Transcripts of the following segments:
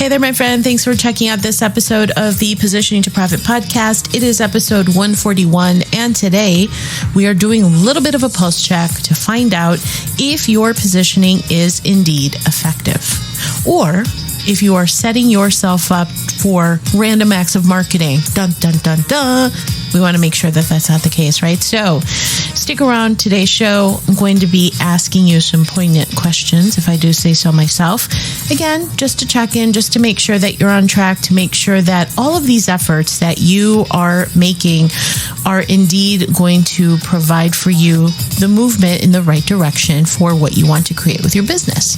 Hey there, my friend. Thanks for checking out this episode of the Positioning to Profit podcast. It is episode 141, and today we are doing a little bit of a pulse check to find out if your positioning is indeed effective, or if you are setting yourself up for random acts of marketing. Dun, dun, dun, dun. We want to make sure that that's not the case, right? So stick around today's show. I'm going to be asking you some poignant questions, if I do say so myself. Again, just to check in, just to make sure that you're on track, to make sure that all of these efforts that you are making are indeed going to provide for you the movement in the right direction for what you want to create with your business.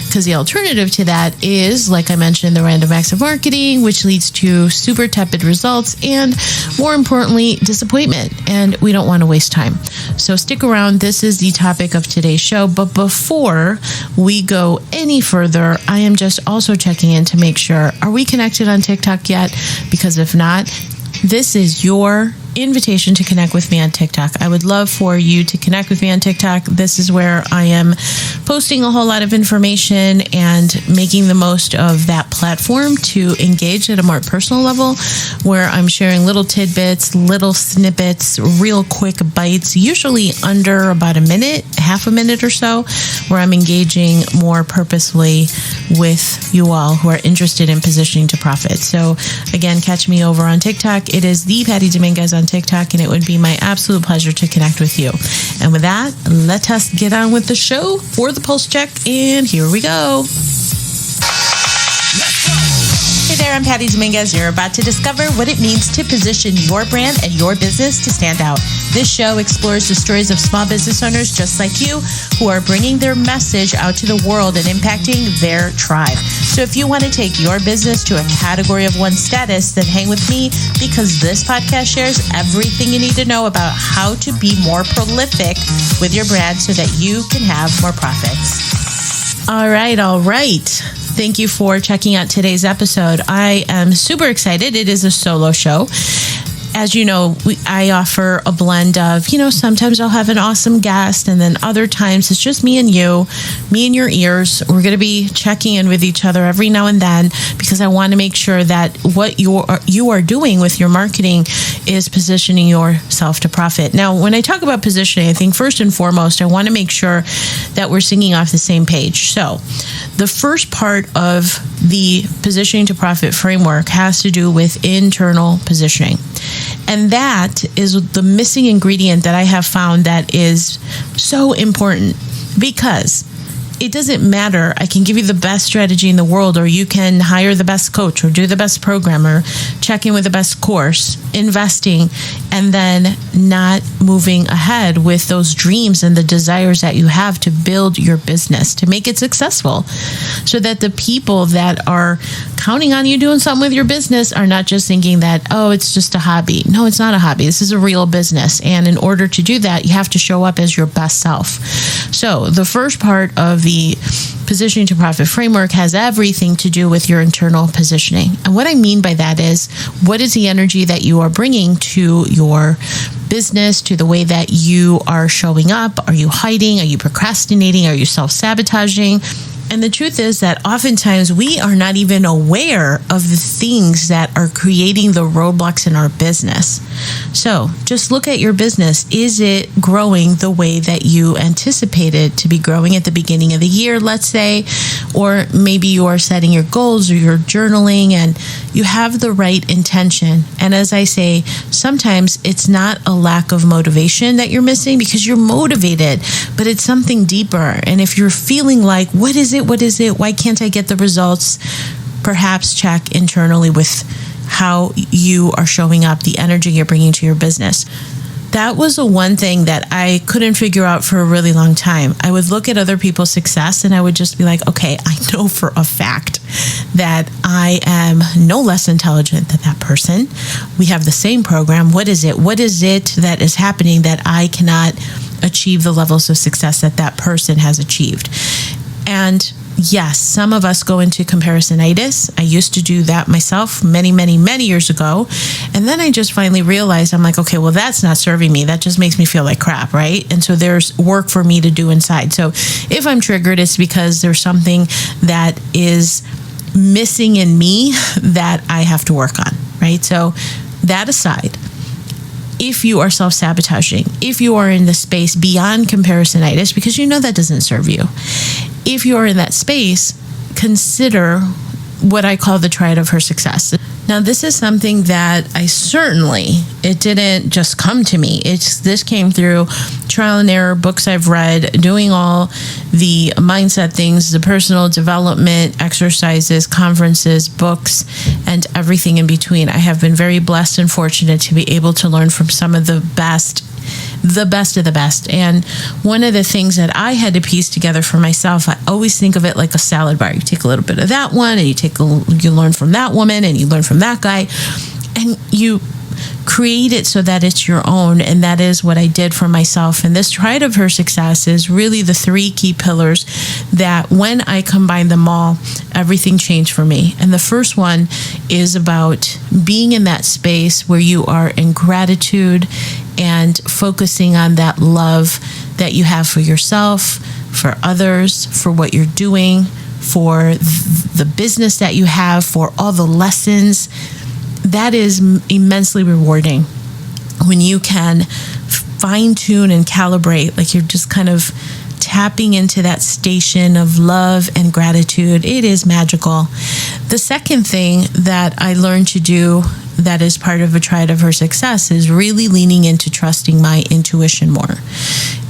Because the alternative to that is, like I mentioned, the random acts of marketing, which leads to super tepid results and, more importantly, disappointment. And we don't want to waste time. So stick around. This is the topic of today's show. But before we go any further, I am just also checking in to make sure, are we connected on TikTok yet? Because if not, this is your invitation to connect with me on TikTok. I would love for you to connect with me on TikTok. This is where I am posting a whole lot of information and making the most of that platform to engage at a more personal level, where I'm sharing little tidbits, little snippets, real quick bites, usually under about a minute, half a minute or so, where I'm engaging more purposefully with you all who are interested in positioning to profit. So again, catch me over on TikTok. It is the Patty Dominguez on TikTok, and it would be my absolute pleasure to connect with you. And with that, let us get on with the show for the pulse check, and here we go. Hey there, I'm Patty Dominguez. You're about to discover what it means to position your brand and your business to stand out. This show explores the stories of small business owners just like you who are bringing their message out to the world and impacting their tribe. So if you want to take your business to a category of one status, then hang with me, because this podcast shares everything you need to know about how to be more prolific with your brand so that you can have more profits. All right. Thank you for checking out today's episode. I am super excited. It is a solo show. As you know, I offer a blend of, sometimes I'll have an awesome guest, and then other times it's just me and you, me and your ears. We're going to be checking in with each other every now and then, because I want to make sure that what you are doing with your marketing is positioning yourself to profit. Now, when I talk about positioning, I think first and foremost, I want to make sure that we're singing off the same page. So the first part of the positioning to profit framework has to do with internal positioning. And that is the missing ingredient that I have found that is so important, because it doesn't matter. I can give you the best strategy in the world, or you can hire the best coach, or do the best program, or check in with the best course, investing, and then not moving ahead with those dreams and the desires that you have to build your business, to make it successful, so that the people that are counting on you doing something with your business are not just thinking that, oh, it's just a hobby. No, it's not a hobby. This is a real business. And in order to do that, you have to show up as your best self. So the first part of the positioning to profit framework has everything to do with your internal positioning. And what I mean by that is, what is the energy that you are bringing to your business, to the way that you are showing up? Are you hiding? Are you procrastinating? Are you self-sabotaging? And the truth is that oftentimes we are not even aware of the things that are creating the roadblocks in our business. So just look at your business. Is it growing the way that you anticipated to be growing at the beginning of the year, let's say? Or maybe you are setting your goals, or you're journaling and you have the right intention. And as I say, sometimes it's not a lack of motivation that you're missing, because you're motivated, but it's something deeper. And if you're feeling like, what is it? Why can't I get the results? Perhaps check internally with how you are showing up, the energy you're bringing to your business. That was the one thing that I couldn't figure out for a really long time. I would look at other people's success and I would just be like, okay, I know for a fact that I am no less intelligent than that person. We have the same program. What is it? What is it that is happening that I cannot achieve the levels of success that that person has achieved? And yes, some of us go into comparisonitis. I used to do that myself many years ago. And then I just finally realized, I'm like, okay, well, that's not serving me. That just makes me feel like crap, right? And so there's work for me to do inside. So if I'm triggered, it's because there's something that is missing in me that I have to work on, right? So that aside, if you are self-sabotaging, if you are in the space beyond comparisonitis, because you know that doesn't serve you, if you are in that space, consider what I call the triad of her success. Now, this is something that it didn't just come to me. This came through trial and error, books I've read, doing all the mindset things, the personal development exercises, conferences, books, and everything in between. I have been very blessed and fortunate to be able to learn from some of the best of the best. And one of the things that I had to piece together for myself, I always think of it like a salad bar. You take a little bit of that one, and you learn from that woman, and you learn from that guy, and you create it so that it's your own. And that is what I did for myself. And this triad of her success is really the 3 key pillars that when I combine them all, everything changed for me. And the first one is about being in that space where you are in gratitude and focusing on that love that you have for yourself, for others, for what you're doing, for the business that you have, for all the lessons. That is immensely rewarding when you can fine tune and calibrate, like you're just kind of tapping into that station of love and gratitude. It is magical. The second thing that I learned to do that is part of a triad of her success is really leaning into trusting my intuition more.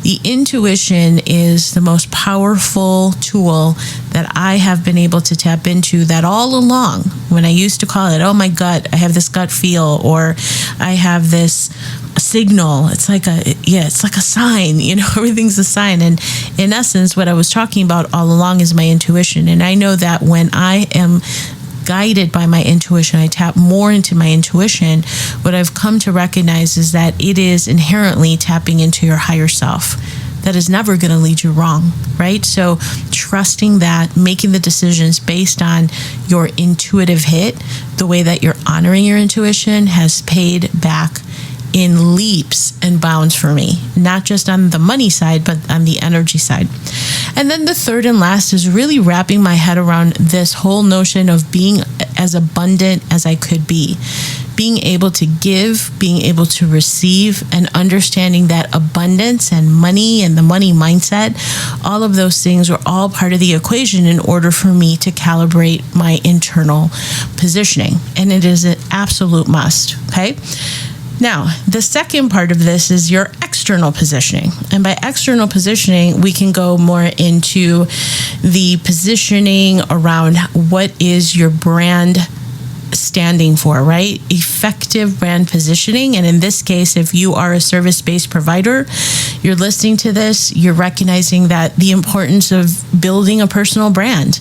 The intuition is the most powerful tool that I have been able to tap into, that all along, when I used to call it, oh my gut, I have this gut feel, or I have this signal. It's like a sign, everything's a sign. And in essence, what I was talking about all along is my intuition. And I know that when I am guided by my intuition, I tap more into my intuition, what I've come to recognize is that it is inherently tapping into your higher self. That is never going to lead you wrong, right? So trusting that, making the decisions based on your intuitive hit, the way that you're honoring your intuition has paid back in leaps and bounds for me, not just on the money side, but on the energy side. And then the third and last is really wrapping my head around this whole notion of being as abundant as I could be. Being able to give, being able to receive, and understanding that abundance and money and the money mindset, all of those things are all part of the equation in order for me to calibrate my internal positioning. And it is an absolute must, okay? Now, the second part of this is your external positioning. And by external positioning, we can go more into the positioning around what is your brand standing for, right? Effective brand positioning. And in this case, if you are a service-based provider, you're listening to this, you're recognizing that the importance of building a personal brand.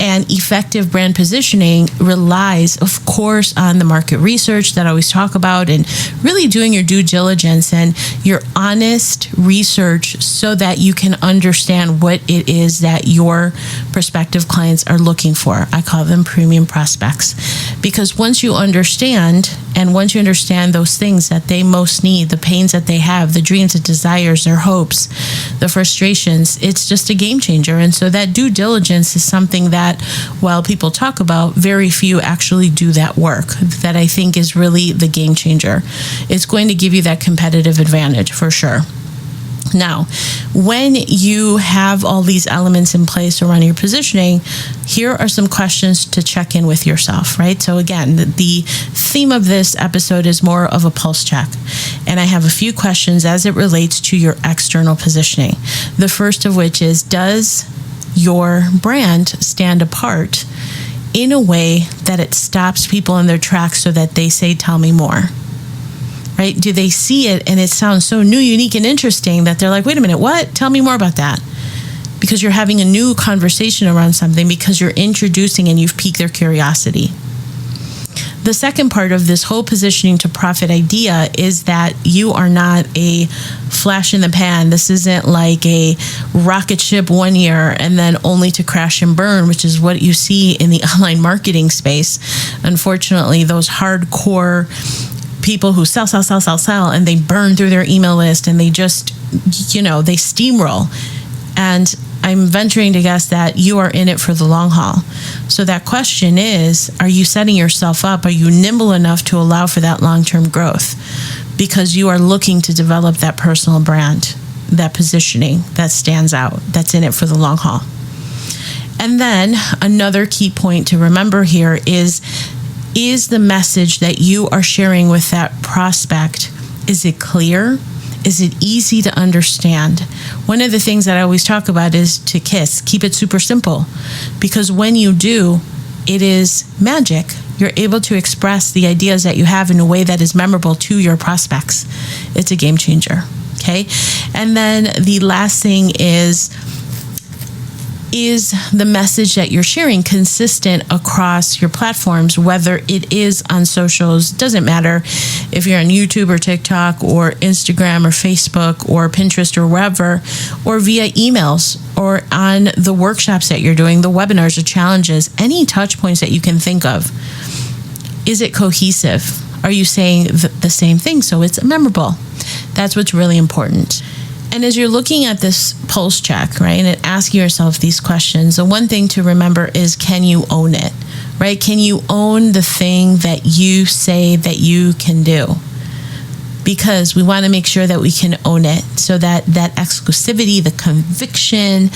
And effective brand positioning relies, of course, on the market research that I always talk about, and really doing your due diligence and your honest research so that you can understand what it is that your prospective clients are looking for. I call them premium prospects. Because once you understand those things that they most need, the pains that they have, the dreams, the desires, their hopes, the frustrations, it's just a game changer. And so that due diligence is something that, while people talk about, very few actually do that work, that I think is really the game changer. It's going to give you that competitive advantage for sure. Now, when you have all these elements in place around your positioning, here are some questions to check in with yourself, right? So again, the theme of this episode is more of a pulse check. And I have a few questions as it relates to your external positioning. The first of which is, does your brand stand apart in a way that it stops people in their tracks so that they say, tell me more? Right? Do they see it and it sounds so new, unique, and interesting that they're like, wait a minute, what? Tell me more about that. Because you're having a new conversation around something, because you're introducing and you've piqued their curiosity. The second part of this whole positioning to profit idea is that you are not a flash in the pan. This isn't like a rocket ship 1 year and then only to crash and burn, which is what you see in the online marketing space. Unfortunately, those hardcore people who sell, and they burn through their email list and they just, they steamroll. And I'm venturing to guess that you are in it for the long haul. So that question is, are you setting yourself up? Are you nimble enough to allow for that long-term growth? Because you are looking to develop that personal brand, that positioning that stands out, that's in it for the long haul. And then another key point to remember here is the message that you are sharing with that prospect, is it clear? Is it easy to understand? One of the things that I always talk about is to KISS. Keep it super simple. Because when you do, it is magic. You're able to express the ideas that you have in a way that is memorable to your prospects. It's a game changer. Okay? And then the last thing is the message that you're sharing consistent across your platforms, whether it is on socials, doesn't matter if you're on YouTube or TikTok or Instagram or Facebook or Pinterest or wherever, or via emails or on the workshops that you're doing, the webinars or challenges, any touch points that you can think of. Is it cohesive? Are you saying the same thing so it's memorable? That's what's really important. And as you're looking at this pulse check, right, and asking yourself these questions, the one thing to remember is, can you own it, right? Can you own the thing that you say that you can do? Because we want to make sure that we can own it, so that exclusivity, the conviction,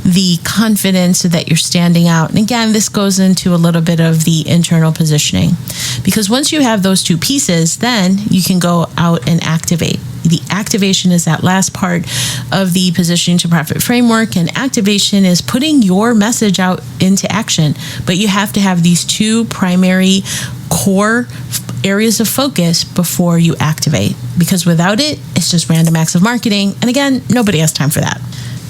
the confidence, so that you're standing out. And again, this goes into a little bit of the internal positioning. Because once you have those two pieces, then you can go out and activate. The activation is that last part of the positioning to profit framework, and activation is putting your message out into action. But you have to have these two primary core areas of focus before you activate, because without it, it's just random acts of marketing. And again, nobody has time for that.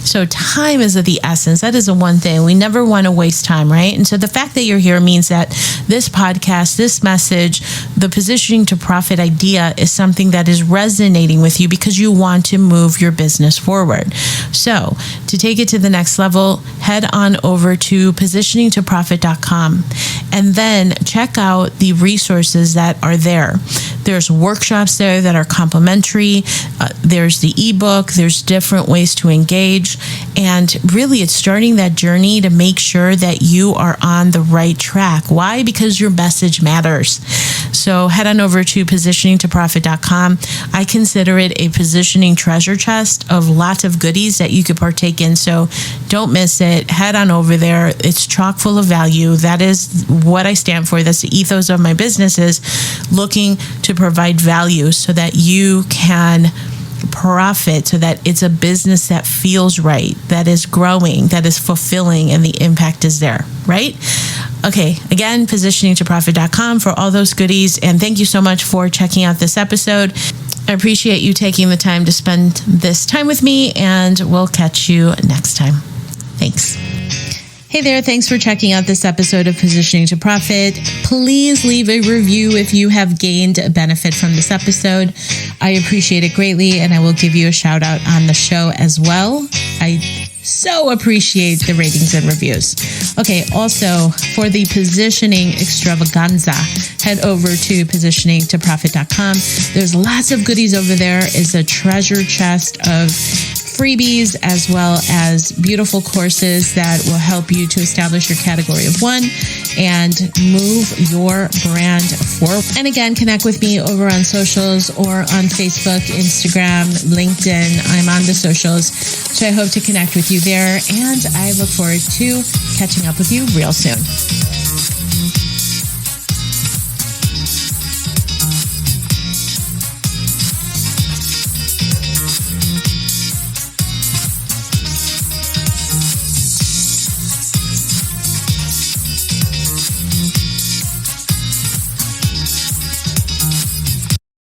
So time is of the essence. That is the one thing. We never want to waste time, right? And so the fact that you're here means that this podcast, this message, the positioning to profit idea is something that is resonating with you because you want to move your business forward. So to take it to the next level, head on over to positioningtoprofit.com and then check out the resources that are there. There's workshops there that are complimentary. There's the ebook. There's different ways to engage. And really, it's starting that journey to make sure that you are on the right track. Why? Because your message matters. So head on over to positioningtoprofit.com. I consider it a positioning treasure chest of lots of goodies that you could partake in. So don't miss it. Head on over there. It's chock full of value. That is what I stand for. That's the ethos of my business, is looking to provide value so that you can profit, so that it's a business that feels right, that is growing, that is fulfilling, and the impact is there, right? Okay, again, positioningtoprofit.com for all those goodies. And thank you so much for checking out this episode. I appreciate you taking the time to spend this time with me, and we'll catch you next time. Thanks. Hey there, thanks for checking out this episode of Positioning to Profit. Please leave a review if you have gained a benefit from this episode. I appreciate it greatly, and I will give you a shout out on the show as well. I so appreciate the ratings and reviews. Okay, also for the positioning extravaganza, head over to positioningtoprofit.com. There's lots of goodies over there. It's a treasure chest of freebies, as well as beautiful courses that will help you to establish your category of one and move your brand forward. And again, connect with me over on socials or on Facebook, Instagram, LinkedIn. I'm on the socials, so I hope to connect with you there, and I look forward to catching up with you real soon.